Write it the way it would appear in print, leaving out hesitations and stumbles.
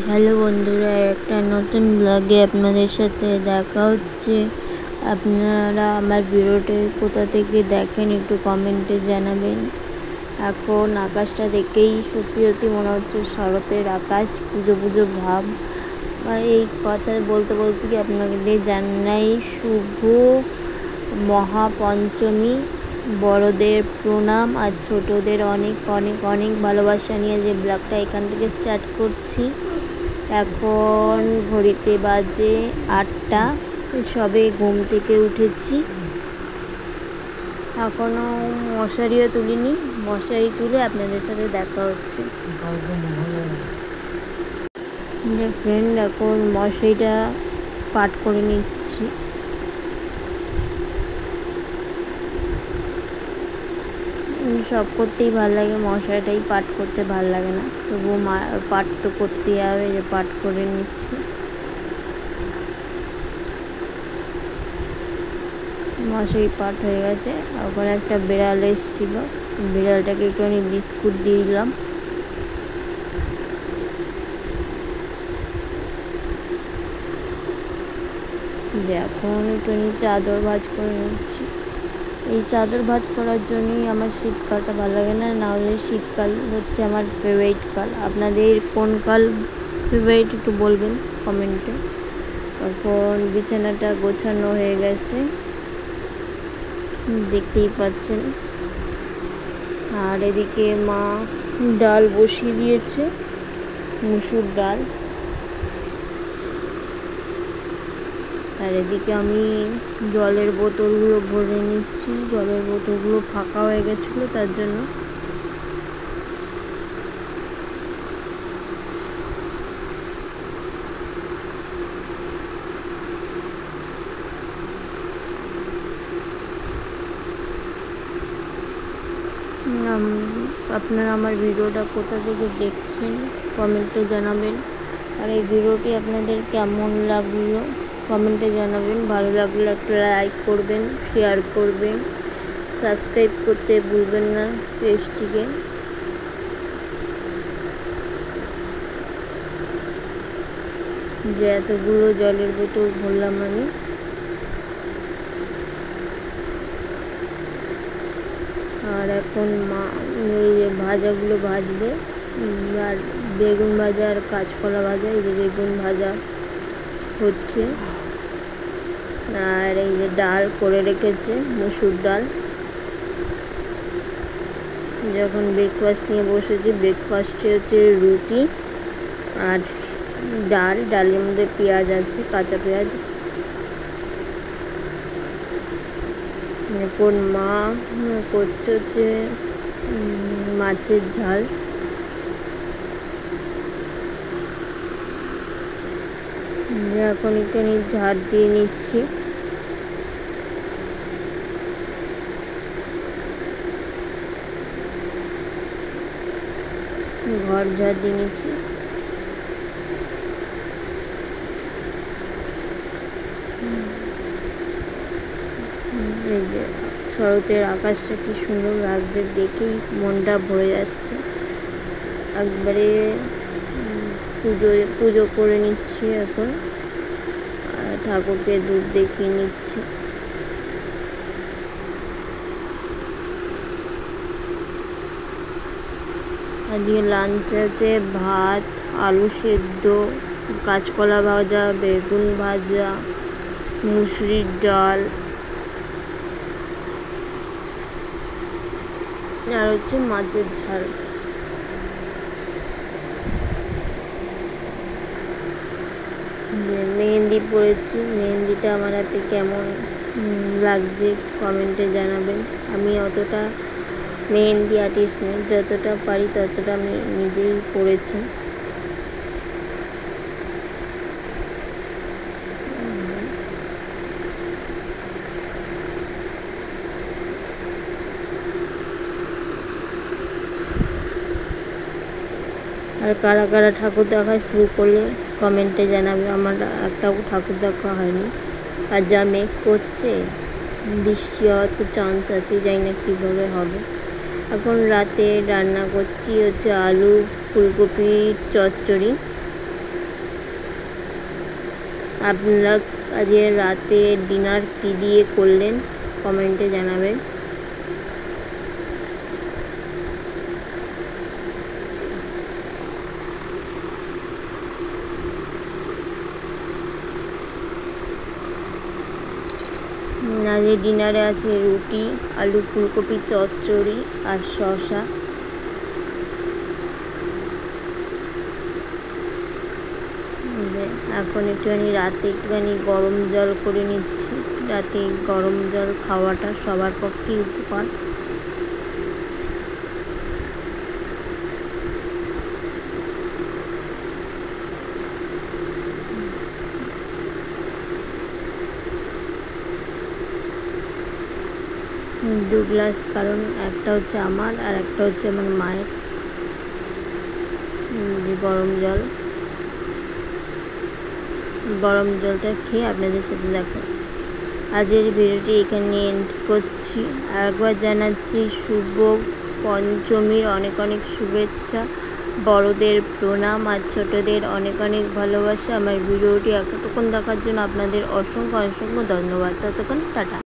Hello বন্ধুরা, একটা নতুন ব্লগে আপনাদের সাথে দেখা হচ্ছে। আপনারা আমার ভিডিওটি কোথা থেকে দেখেন একটু কমেন্টে জানাবেন। এখন আকাশটা দেখেই সত্যি সত্যি মনে হচ্ছে শরতের আকাশ, পুজো পুজো ভাব। এই কথা বলতে বলতে কি আপনাদের জানাই শুভ মহাপঞ্চমী। বড়দের প্রণাম আর ছোটদের অনেক অনেক অনেক ভালোবাসা নিয়ে যে ব্লগটা এখান থেকে স্টার্ট করছি। এখন ঘড়িতে বাজে 8টা, সবে ঘুম থেকে উঠেছি, এখনও মশারিও তুলিনি। মশারি তুলে আপনাদের সাথে দেখা হচ্ছে। ফ্রেন্ড, এখন মশারিটা পাট করে নিচ্ছি। সব করতেই ভালো লাগে, মশারিটাই পাট করতে ভালো লাগে না, তবুও পাট তো করতেই হবে, যে পাট করে নিচ্ছি। মশারি পাট হয়ে গেছে। ওখানে একটা বিড়াল এসেছিল, বিড়ালটাকে একটুখানি বিস্কুট দিয়ে দিলাম। যে এখন একটুখানি চাদর ভাঁজ করে নিচ্ছি। এই চাদর ভাঁজ করার জন্যই আমার শীতকালটা ভালো লাগে না, নাহলে শীতকাল হচ্ছে আমার ফেভারিট কাল। আপনাদের কোন কাল ফেভারিট একটু বলবেন কমেন্টে। এখন বিছানাটা গোছানো হয়ে গেছে, দেখতেই পাচ্ছেন। আর এদিকে মা ডাল বসিয়ে দিয়েছে, মুসুর ডাল। আর এদিকে আমি জলের বোতলগুলো ভরে নিচ্ছি। জলের বোতলগুলো ফাঁকা হয়ে গেছিলো, তার জন্য। আপনারা আমার ভিডিওটা কোথা থেকে দেখছেন কমেন্টে জানাবেন। আর এই ভিডিওটি আপনাদের কেমন লাগলো কমেন্টে জানাবেন। ভালো লাগলে একটা লাইক করবেন, শেয়ার করবেন, সাবস্ক্রাইব করতে ভুলবেন না পেজটিকে। যে এতগুলো জলের বোতল ভরলাম আমি। আর এখন মা এই যে ভাজাগুলো ভাজবে, আর বেগুন ভাজা আর কাঁচকলা ভাজা। এই যে বেগুন ভাজা হচ্ছে, আর এই যে ডাল করে রেখেছে, মুসুর ডাল। যখন ব্রেকফাস্ট নিয়ে বসেছি, ব্রেকফাস্টে হচ্ছে রুটি আর ডাল। ডালের মধ্যে পেঁয়াজ আছে, কাঁচা পেঁয়াজ। এখন মা করছে হচ্ছে মাছের ঝাল। এখন একটুখানি ঝাড় দিয়ে নিচ্ছি। ঘর ঝাড় দিয়ে নিচ্ছি। এই যে শরতের আকাশটা কি সুন্দর লাগছে, দেখেই মনটা ভরে যাচ্ছে। একবারে পুজো করে নিচ্ছি এখন, আর ঠাকুরকে দুধ দেখিয়ে নিচ্ছি। আজকে লাঞ্চ আছে ভাত, আলু সেদ্ধ, কাঁচকলা ভাজা, বেগুন ভাজা, মুসুরির ডাল, আর হচ্ছে মাছের ঝাল। মেহেন্দি পরেছি, মেহেন্দিটা আমার হাতে কেমন লাগছে কমেন্টে জানাবেন। আমি অতটা মেহেন্দি আর্টিস্ট নই, যতটা পারি ততটা আমি নিজেই পরেছি। আর কারা কারা ঠাকুর দেখা শুরু করলে কমেন্টে জানাবে। আমার একটাও ঠাকুর দেখা হয়নি, আর যা মেঘ করছে বৃষ্টি হওয়ার তো চান্স আছে, জানি না কীভাবে হবে। এখন রাতে রান্না করছি হচ্ছে আলু ফুলকপির চচ্চড়ি। আপনারা আজকে রাতে ডিনার কী দিয়ে করলেন কমেন্টে জানাবেন। আজকে ডিনারে আছে রুটি, আলু ফুলকপি চচ্চড়ি আর শসা। এখন একটুখানি রাতে গরম জল করে নিচ্ছি। রাতে গরম জল খাওয়াটা সবার পক্ষেই উপকার। দু গ্লাস, কারণ একটা হচ্ছে আমার আর একটা হচ্ছে আমার মায়ের। গরম জলটা খেয়ে আপনাদের সাথে দেখা হচ্ছে। আজকের ভিডিওটি এখানে এন্ড করছি। আরেকবার জানাচ্ছি শুভ পঞ্চমীর অনেক অনেক শুভেচ্ছা, বড়দের প্রণাম আর ছোটদের অনেক অনেক ভালোবাসা। আমার ভিডিওটি এতক্ষণ দেখার জন্য আপনাদের অসংখ্য অসংখ্য ধন্যবাদ। ততক্ষণ টাটা।